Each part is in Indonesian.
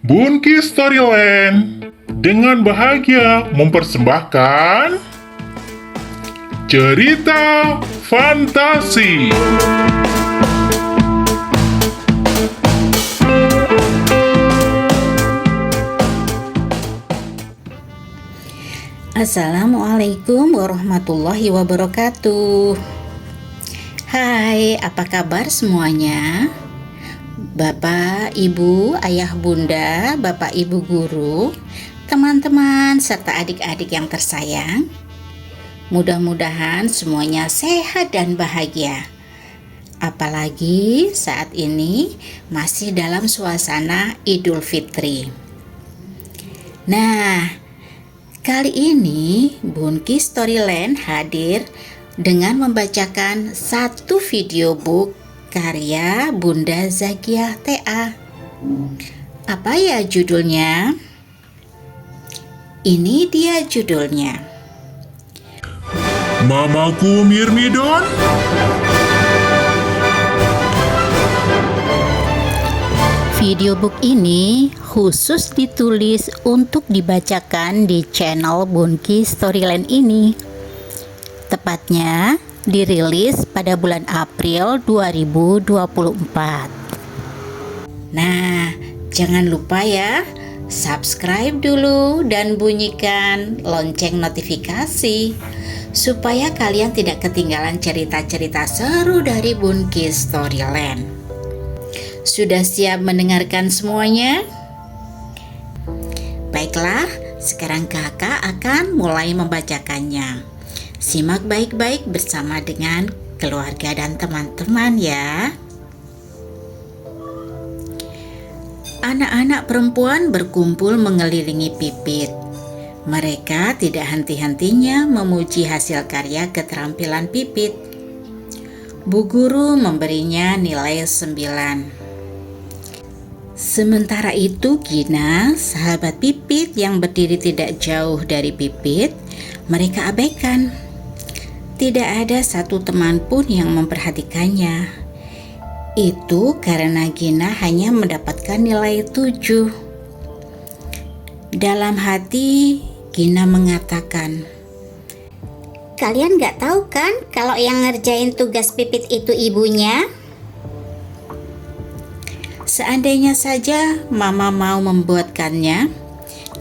Bunki Storyland dengan bahagia mempersembahkan cerita fantasi. Assalamualaikum warahmatullahi wabarakatuh. Hai, apa kabar semuanya? Bapak, Ibu, Ayah, Bunda, Bapak, Ibu guru, teman-teman, serta adik-adik yang tersayang. Mudah-mudahan semuanya sehat dan bahagia. Apalagi saat ini masih dalam suasana Idul Fitri. Nah, kali ini Bunki Storyland hadir dengan membacakan satu video book karya Bunda Zakiah TA. Apa ya judulnya? Ini dia judulnya. Mamaku Myrmidon. Video book ini khusus ditulis untuk dibacakan di channel Bunki Storyland ini. Tepatnya dirilis pada bulan April 2024. Nah, jangan lupa ya, subscribe dulu dan bunyikan lonceng notifikasi supaya kalian tidak ketinggalan cerita-cerita seru dari Bunki Storyland. Sudah siap mendengarkan semuanya? Baiklah, sekarang kakak akan mulai membacakannya. Simak baik-baik bersama dengan keluarga dan teman-teman ya. Anak-anak perempuan berkumpul mengelilingi Pipit. Mereka tidak henti-hentinya memuji hasil karya keterampilan Pipit. Bu guru memberinya nilai 9. Sementara itu Gina, sahabat Pipit yang berdiri tidak jauh dari Pipit, mereka abaikan. Tidak ada satu teman pun yang memperhatikannya. Itu karena Gina hanya mendapatkan nilai 7. Dalam hati, Gina mengatakan, "Kalian gak tahu kan kalau yang ngerjain tugas Pipit itu ibunya? Seandainya saja Mama mau membuatkannya,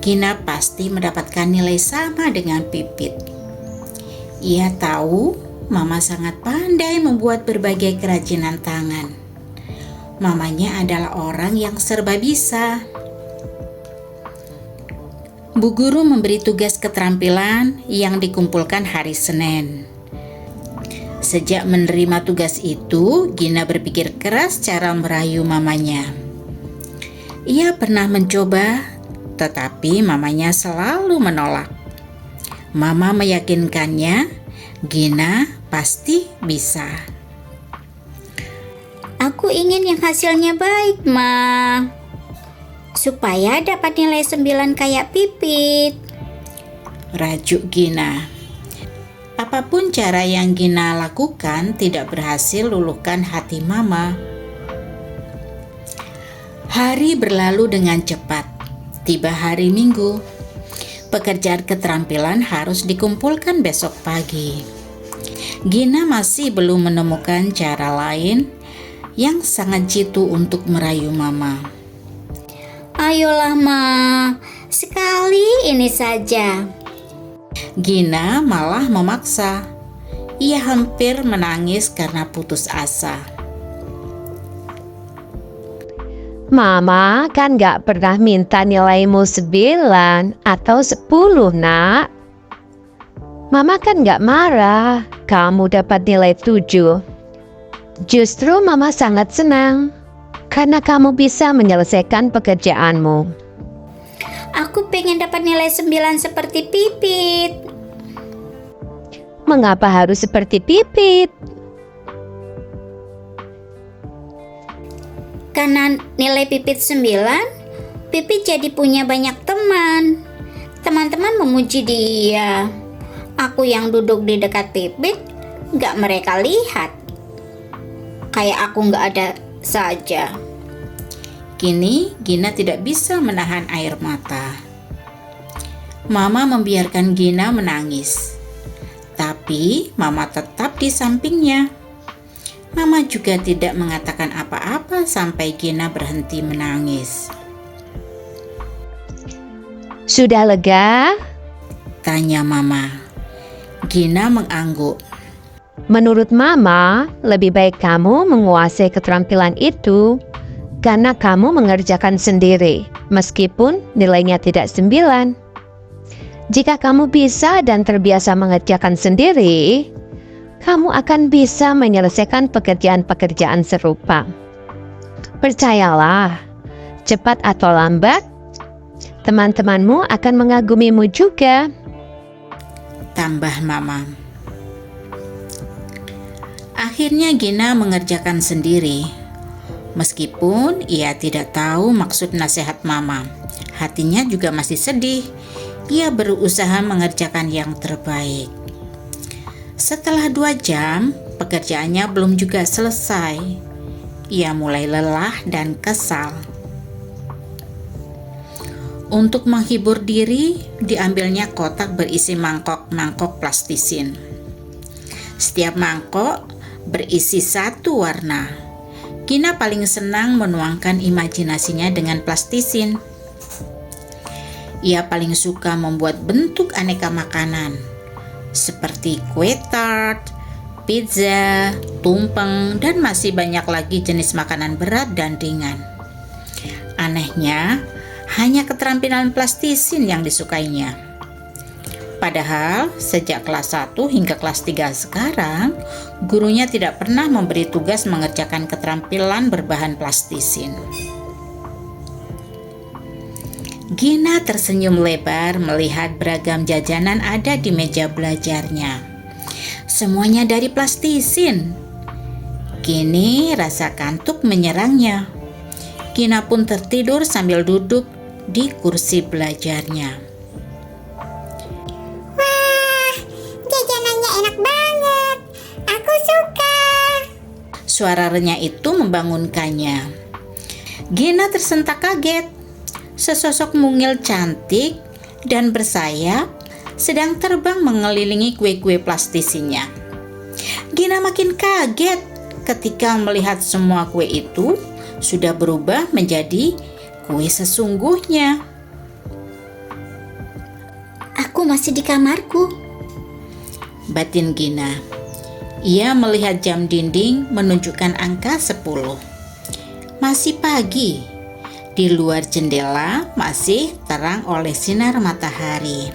Gina pasti mendapatkan nilai sama dengan Pipit." Ia tahu Mama sangat pandai membuat berbagai kerajinan tangan. Mamanya adalah orang yang serba bisa. Bu guru memberi tugas keterampilan yang dikumpulkan hari Senin. Sejak menerima tugas itu, Gina berpikir keras cara merayu mamanya. Ia pernah mencoba, tetapi mamanya selalu menolak. Mama meyakinkannya, Gina pasti bisa. "Aku ingin yang hasilnya baik, Ma. Supaya dapat nilai 9 kayak Pipit," rajuk Gina. Apapun cara yang Gina lakukan tidak berhasil luluhkan hati Mama. Hari berlalu dengan cepat. Tiba hari Minggu. Pekerjaan keterampilan harus dikumpulkan besok pagi. Gina masih belum menemukan cara lain yang sangat jitu untuk merayu Mama. "Ayolah, Ma. Sekali ini saja." Gina malah memaksa. Ia hampir menangis karena putus asa. Mama kan gak pernah minta nilaimu 9 atau 10, nak. Mama kan gak marah kamu dapat nilai 7. Justru Mama sangat senang karena kamu bisa menyelesaikan pekerjaanmu. "Aku pengen dapat nilai 9 seperti Pipit." Mengapa harus seperti Pipit? Karena nilai Pipit 9, Pipit jadi punya banyak teman. Teman-teman memuji dia. Aku yang duduk di dekat Pipit, gak mereka lihat. Kayak aku gak ada saja. Kini Gina tidak bisa menahan air mata. Mama membiarkan Gina menangis. Tapi Mama tetap di sampingnya. Mama juga tidak mengatakan apa-apa sampai Gina berhenti menangis. Sudah lega? Tanya Mama. Gina mengangguk. Menurut Mama, lebih baik kamu menguasai keterampilan itu karena kamu mengerjakan sendiri, meskipun nilainya tidak 9. Jika kamu bisa dan terbiasa mengerjakan sendiri, kamu akan bisa menyelesaikan pekerjaan-pekerjaan serupa. Percayalah, cepat atau lambat, teman-temanmu akan mengagumimu juga. Tambah Mama. Akhirnya Gina mengerjakan sendiri. Meskipun ia tidak tahu maksud nasihat Mama, hatinya juga masih sedih. Ia berusaha mengerjakan yang terbaik. Setelah 2 jam, pekerjaannya belum juga selesai. Ia mulai lelah dan kesal. Untuk menghibur diri, diambilnya kotak berisi mangkok-mangkok plastisin. Setiap mangkok berisi 1 warna. Gina paling senang menuangkan imajinasinya dengan plastisin. Ia paling suka membuat bentuk aneka makanan, seperti kue tart, pizza, tumpeng, dan masih banyak lagi jenis makanan berat dan ringan. Anehnya, hanya keterampilan plastisin yang disukainya. Padahal sejak kelas 1 hingga kelas 3 sekarang, gurunya tidak pernah memberi tugas mengerjakan keterampilan berbahan plastisin. Gina tersenyum lebar melihat beragam jajanan ada di meja belajarnya. Semuanya dari plastisin. Kini rasa kantuk menyerangnya. Gina pun tertidur sambil duduk di kursi belajarnya. Wah, jajanannya enak banget. Aku suka. Suara renyah itu membangunkannya. Gina tersentak kaget. Sesosok mungil cantik dan bersayap sedang terbang mengelilingi kue-kue plastisinya. Gina makin kaget ketika melihat semua kue itu sudah berubah menjadi kue sesungguhnya. Aku masih di kamarku. Batin Gina. Ia melihat jam dinding menunjukkan angka 10. Masih pagi. Di luar jendela masih terang oleh sinar matahari.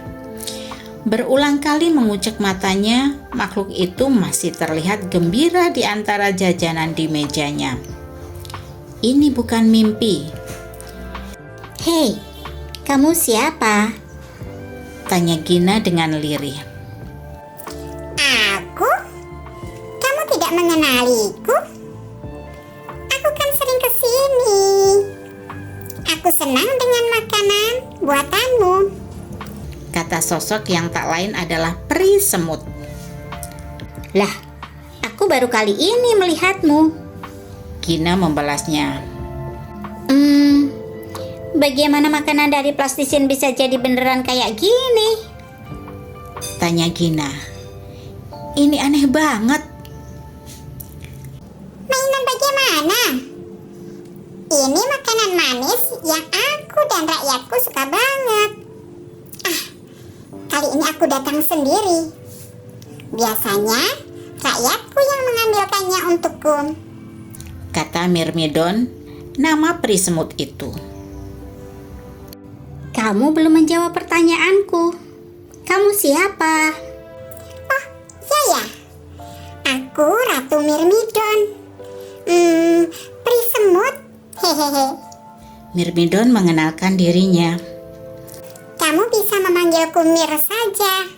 Berulang kali mengucek matanya, makhluk itu masih terlihat gembira di antara jajanan di mejanya. Ini bukan mimpi. Hei, kamu siapa? Tanya Gina dengan lirih. Aku? Kamu tidak mengenaliku? Aku kan sering kesini. Aku senang dengan makanan buatanmu. Kata sosok yang tak lain adalah peri semut. Lah, aku baru kali ini melihatmu. Gina membalasnya. Bagaimana makanan dari plastisin bisa jadi beneran kayak gini? Tanya Gina. Ini aneh banget. Mainan bagaimana? Ini makanan manis yang aku dan rakyatku suka banget. Kali ini aku datang sendiri. Biasanya rakyatku yang mengambilkannya untukku. Kata Myrmidon, nama peri semut itu. Kamu belum menjawab pertanyaanku. Kamu siapa? Oh, ya. Aku Ratu Myrmidon. Peri semut. Hehehe. Myrmidon mengenalkan dirinya. Kamu bisa memanggilku Mir saja.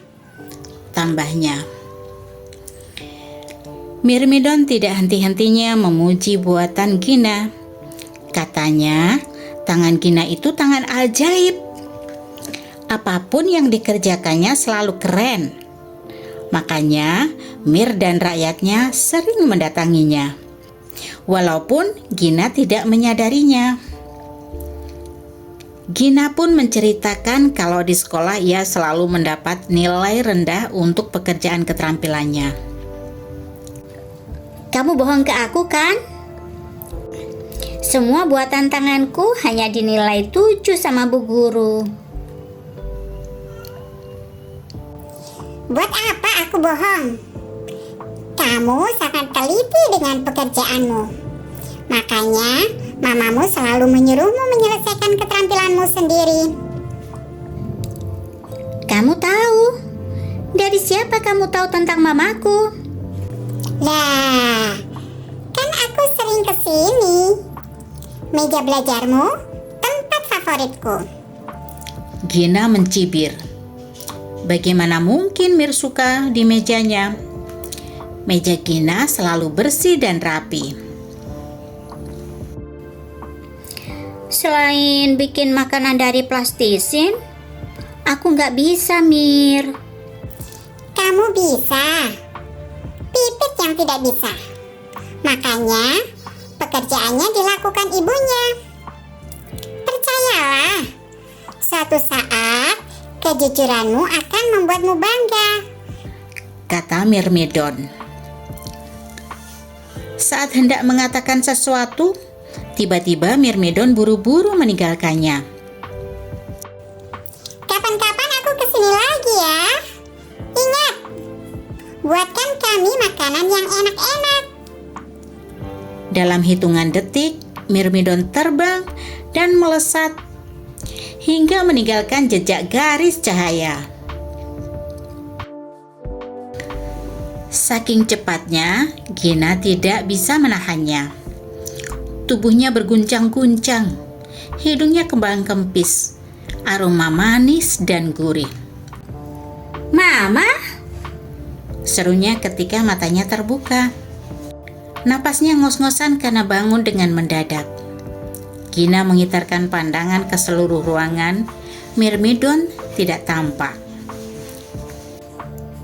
Tambahnya. Myrmidon tidak henti-hentinya memuji buatan Gina. Katanya, tangan Gina itu tangan ajaib. Apapun yang dikerjakannya selalu keren. Makanya, Mir dan rakyatnya sering mendatanginya. Walaupun Gina tidak menyadarinya. Gina pun menceritakan kalau di sekolah ia selalu mendapat nilai rendah untuk pekerjaan keterampilannya. Kamu bohong ke aku kan? Semua buatan tanganku hanya dinilai 7 sama Bu Guru. Buat apa aku bohong? Kamu sangat teliti dengan pekerjaanmu. Makanya mamamu selalu menyuruhmu menyelesaikan keterampilanmu sendiri. Kamu tahu? Dari siapa kamu tahu tentang mamaku? Lah, kan aku sering kesini. Meja belajarmu tempat favoritku. Gina mencibir. Bagaimana mungkin Mir suka di mejanya? Meja Gina selalu bersih dan rapi. Selain bikin makanan dari plastisin, aku nggak bisa, Mir. Kamu bisa. Pipit yang tidak bisa. Makanya pekerjaannya dilakukan ibunya. Percayalah, suatu saat kejujuranmu akan membuatmu bangga, kata Myrmidon. Saat hendak mengatakan sesuatu, tiba-tiba Myrmidon buru-buru meninggalkannya. Kapan-kapan aku kesini lagi ya. Ingat, buatkan kami makanan yang enak-enak. Dalam hitungan detik, Myrmidon terbang dan melesat hingga meninggalkan jejak garis cahaya. Saking cepatnya, Gina tidak bisa menahannya. Tubuhnya berguncang-guncang, hidungnya kembang kempis, aroma manis dan gurih. "Mama!" serunya ketika matanya terbuka. Napasnya ngos-ngosan karena bangun dengan mendadak. Gina mengitarkan pandangan ke seluruh ruangan. Myrmidon tidak tampak.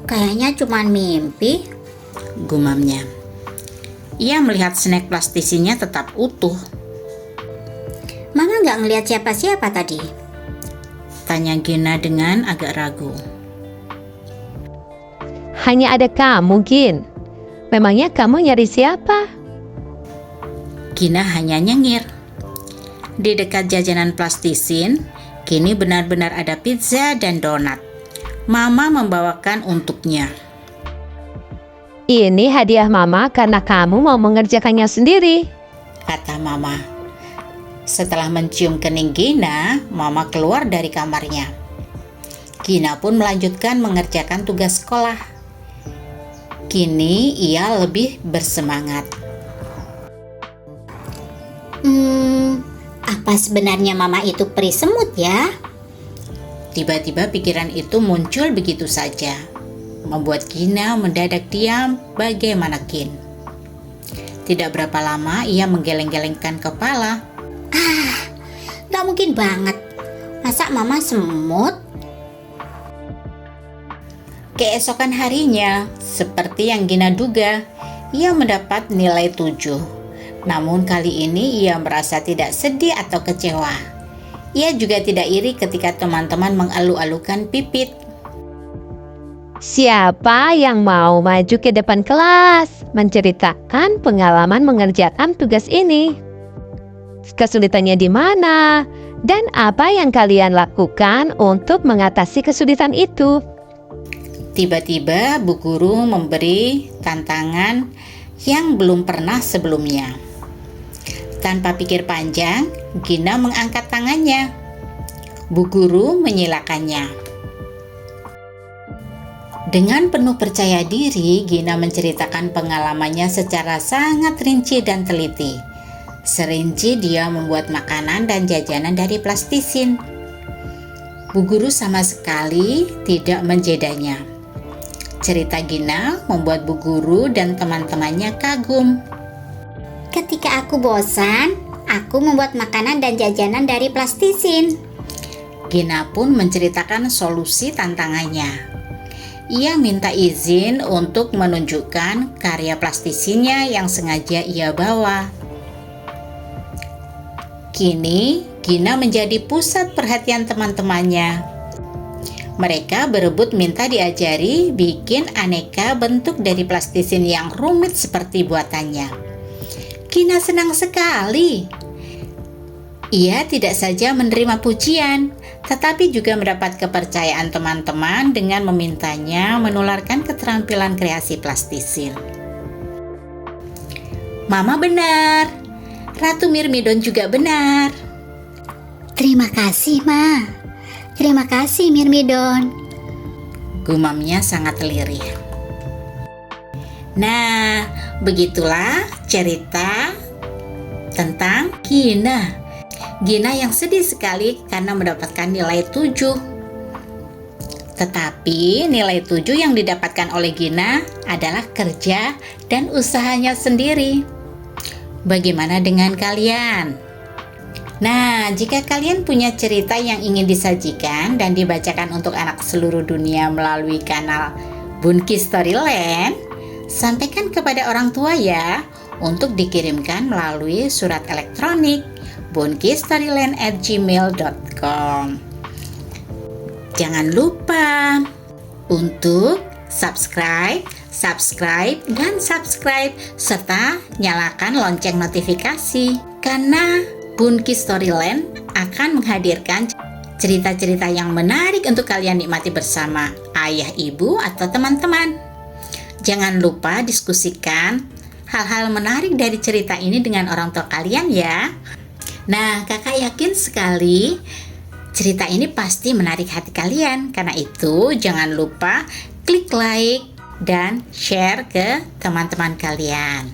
Kayaknya cuma mimpi, gumamnya. Ia melihat snack plastisinya tetap utuh. Mama nggak ngelihat siapa-siapa tadi. Tanya Gina dengan agak ragu. Hanya ada kamu, Gin. Memangnya kamu nyari siapa? Gina hanya nyengir. Di dekat jajanan plastisin, kini benar-benar ada pizza dan donat. Mama membawakan untuknya. Ini hadiah Mama karena kamu mau mengerjakannya sendiri, kata Mama. Setelah mencium kening Gina, Mama keluar dari kamarnya. Gina pun melanjutkan mengerjakan tugas sekolah. Kini ia lebih bersemangat. Apa sebenarnya Mama itu peri semut ya? Tiba-tiba pikiran itu muncul begitu saja, membuat Gina mendadak diam bagaimana Gin. Tidak berapa lama ia menggeleng-gelengkan kepala. Gak mungkin banget. Masa Mama semut? Keesokan harinya, seperti yang Gina duga, ia mendapat nilai 7. Namun kali ini ia merasa tidak sedih atau kecewa. Ia juga tidak iri ketika teman-teman mengalu-alukan Pipit. Siapa yang mau maju ke depan kelas menceritakan pengalaman mengerjakan tugas ini? Kesulitannya di mana? Dan apa yang kalian lakukan untuk mengatasi kesulitan itu? Tiba-tiba Bu Guru memberi tantangan yang belum pernah sebelumnya. Tanpa pikir panjang, Gina mengangkat tangannya. Bu Guru menyilakannya. Dengan penuh percaya diri, Gina menceritakan pengalamannya secara sangat rinci dan teliti. Serinci dia membuat makanan dan jajanan dari plastisin. Bu Guru sama sekali tidak menjedanya. Cerita Gina membuat Bu Guru dan teman-temannya kagum. Ketika aku bosan, aku membuat makanan dan jajanan dari plastisin. Gina pun menceritakan solusi tantangannya. Ia minta izin untuk menunjukkan karya plastisinya yang sengaja ia bawa. Kini Gina menjadi pusat perhatian teman-temannya. Mereka berebut minta diajari bikin aneka bentuk dari plastisin yang rumit seperti buatannya. Gina senang sekali. Ia tidak saja menerima pujian, tetapi juga mendapat kepercayaan teman-teman dengan memintanya menularkan keterampilan kreasi plastisin. Mama benar, Ratu Myrmidon juga benar. Terima kasih, Ma. Terima kasih, Myrmidon. Gumamnya sangat lirih. Nah, begitulah cerita tentang Gina. Gina yang sedih sekali karena mendapatkan nilai 7. Tetapi nilai 7 yang didapatkan oleh Gina adalah kerja dan usahanya sendiri. Bagaimana dengan kalian? Nah, jika kalian punya cerita yang ingin disajikan dan dibacakan untuk anak seluruh dunia melalui kanal Bunki Storyland, sampaikan kepada orang tua ya, untuk dikirimkan melalui surat elektronik bunkistoryland@gmail.com. Jangan lupa untuk subscribe, serta nyalakan lonceng notifikasi, karena Bunki Storyland akan menghadirkan cerita-cerita yang menarik untuk kalian nikmati bersama ayah, ibu, atau teman-teman. Jangan lupa diskusikan hal-hal menarik dari cerita ini dengan orang tua kalian ya. Nah, kakak yakin sekali cerita ini pasti menarik hati kalian. Karena itu, jangan lupa klik like dan share ke teman-teman kalian.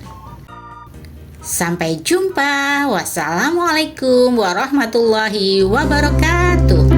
Sampai jumpa. Wassalamualaikum warahmatullahi wabarakatuh.